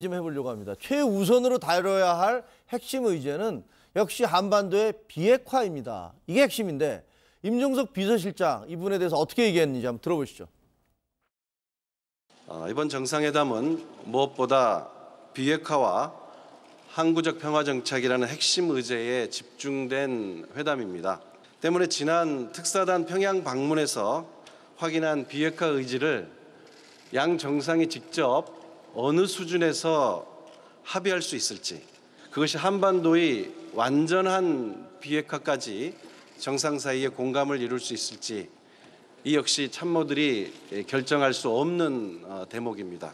좀 해보려고 합니다. 최우선으로 다뤄야 할 핵심 의제는 역시 한반도의 비핵화입니다. 이게 핵심인데 임종석 비서실장 이분에 대해서 어떻게 얘기했는지 한번 들어보시죠. 이번 정상회담은 무엇보다 비핵화와 항구적 평화정착이라는 핵심 의제에 집중된 회담입니다. 때문에 지난 특사단 평양 방문에서 확인한 비핵화 의지를 양 정상이 직접 어느 수준에서 합의할 수 있을지, 그것이 한반도의 완전한 비핵화까지 정상 사이에 공감을 이룰 수 있을지, 이 역시 참모들이 결정할 수 없는 대목입니다.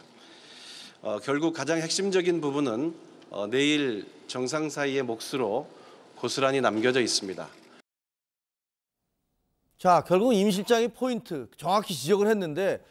결국 가장 핵심적인 부분은 내일 정상 사이의 몫으로 고스란히 남겨져 있습니다. 자, 결국 임 실장이 포인트 정확히 지적을 했는데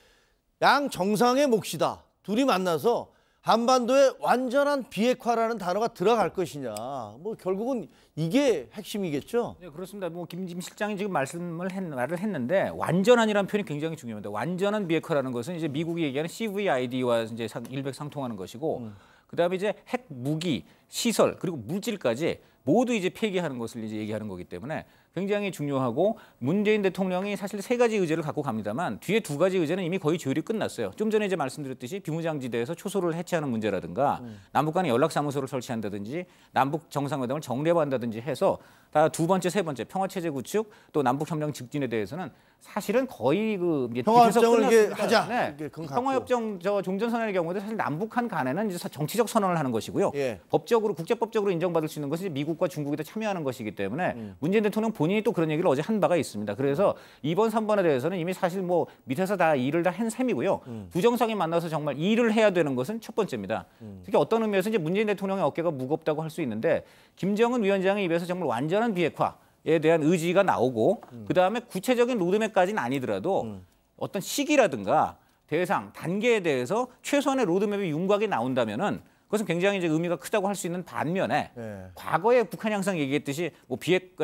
양 정상의 몫이다. 둘이 만나서 한반도의 완전한 비핵화라는 단어가 들어갈 것이냐. 뭐 결국은 이게 핵심이겠죠. 네, 그렇습니다. 뭐 김 실장이 지금 말을 했는데 완전한이라는 표현이 굉장히 중요합니다. 완전한 비핵화라는 것은 이제 미국이 얘기하는 CVID와 이제 일맥상통하는 것이고, 그다음에 이제 핵 무기, 시설 그리고 물질까지 모두 이제 폐기하는 것을 이제 얘기하는 거기 때문에 굉장히 중요하고, 문재인 대통령이 사실 세 가지 의제를 갖고 갑니다만 뒤에 두 가지 의제는 이미 거의 조율이 끝났어요. 좀 전에 이제 말씀드렸듯이 비무장지대에서 초소를 해체하는 문제라든가 남북 간의 연락사무소를 설치한다든지 남북 정상회담을 정례화한다든지 해서 다 두 번째, 세 번째 평화체제 구축 또 남북협력 직진에 대해서는 사실은 거의 그 평화협정을 이게 하자. 네. 평화협정 종전선언의 경우도 사실 남북한 간에는 이제 정치적 선언을 하는 것이고요. 예. 법적으로 국제법적으로 인정받을 수 있는 것이 미국과 중국이 다 참여하는 것이기 때문에 문재인 대통령 본인이 또 그런 얘기를 어제 한 바가 있습니다. 그래서 2번, 3번에 대해서는 이미 사실 뭐 밑에서 다 일을 다 한 셈이고요. 두 정상이 만나서 정말 일을 해야 되는 것은 첫 번째입니다. 특히 어떤 의미에서 이제 문재인 대통령의 어깨가 무겁다고 할 수 있는데 김정은 위원장의 입에서 정말 완전한 비핵화에 대한 의지가 나오고 그다음에 구체적인 로드맵까지는 아니더라도 어떤 시기라든가 대상, 단계에 대해서 최소한의 로드맵의 윤곽이 나온다면은 그것은 굉장히 이제 의미가 크다고 할 수 있는 반면에 과거에 북한이 항상 얘기했듯이 뭐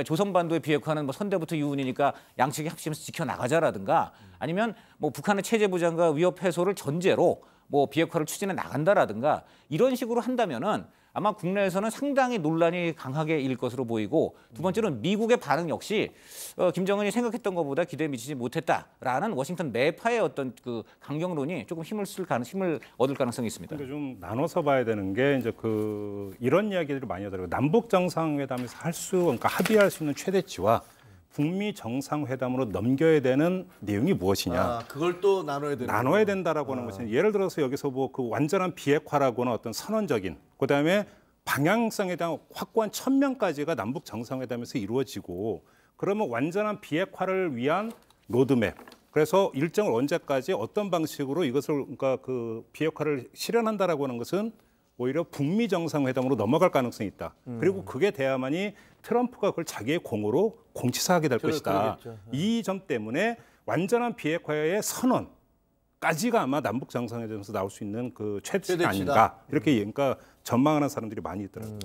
조선반도의 비핵화는 뭐 선대부터 유운이니까 양측이 합심해서 지켜나가자라든가 아니면 뭐 북한의 체제 보장과 위협 해소를 전제로 뭐 비핵화를 추진해 나간다라든가 이런 식으로 한다면은 아마 국내에서는 상당히 논란이 강하게 일 것으로 보이고, 두 번째는 미국의 반응 역시 김정은이 생각했던 것보다 기대에 미치지 못했다라는 워싱턴 매파의 어떤 그 강경론이 조금 힘을 얻을 가능성이 있습니다. 근데 좀 나눠서 봐야 되는 게 이제 이런 이야기들을 많이 하더라고요. 남북 정상회담에서 그러니까 합의할 수 있는 최대치와 북미 정상회담으로 넘겨야 되는 내용이 무엇이냐. 그걸 또 나눠야 된다라고 하는 것은 예를 들어서 여기서 뭐 그 완전한 비핵화라고는 어떤 선언적인, 그다음에 방향성에 대한 확고한 천명까지가 남북 정상회담에서 이루어지고, 그러면 완전한 비핵화를 위한 로드맵, 그래서 일정을 언제까지 어떤 방식으로 이것을 그러니까 그 비핵화를 실현한다라고 하는 것은 오히려 북미 정상회담으로 넘어갈 가능성이 있다. 그리고 그게 돼야만이 트럼프가 그걸 자기의 공으로 공치사하게 될 것이다. 이 점 때문에 완전한 비핵화의 선언까지가 아마 남북 정상회담에서 나올 수 있는 그 최대치가 아닌가, 이렇게 그러니까 전망하는 사람들이 많이 있더라고요.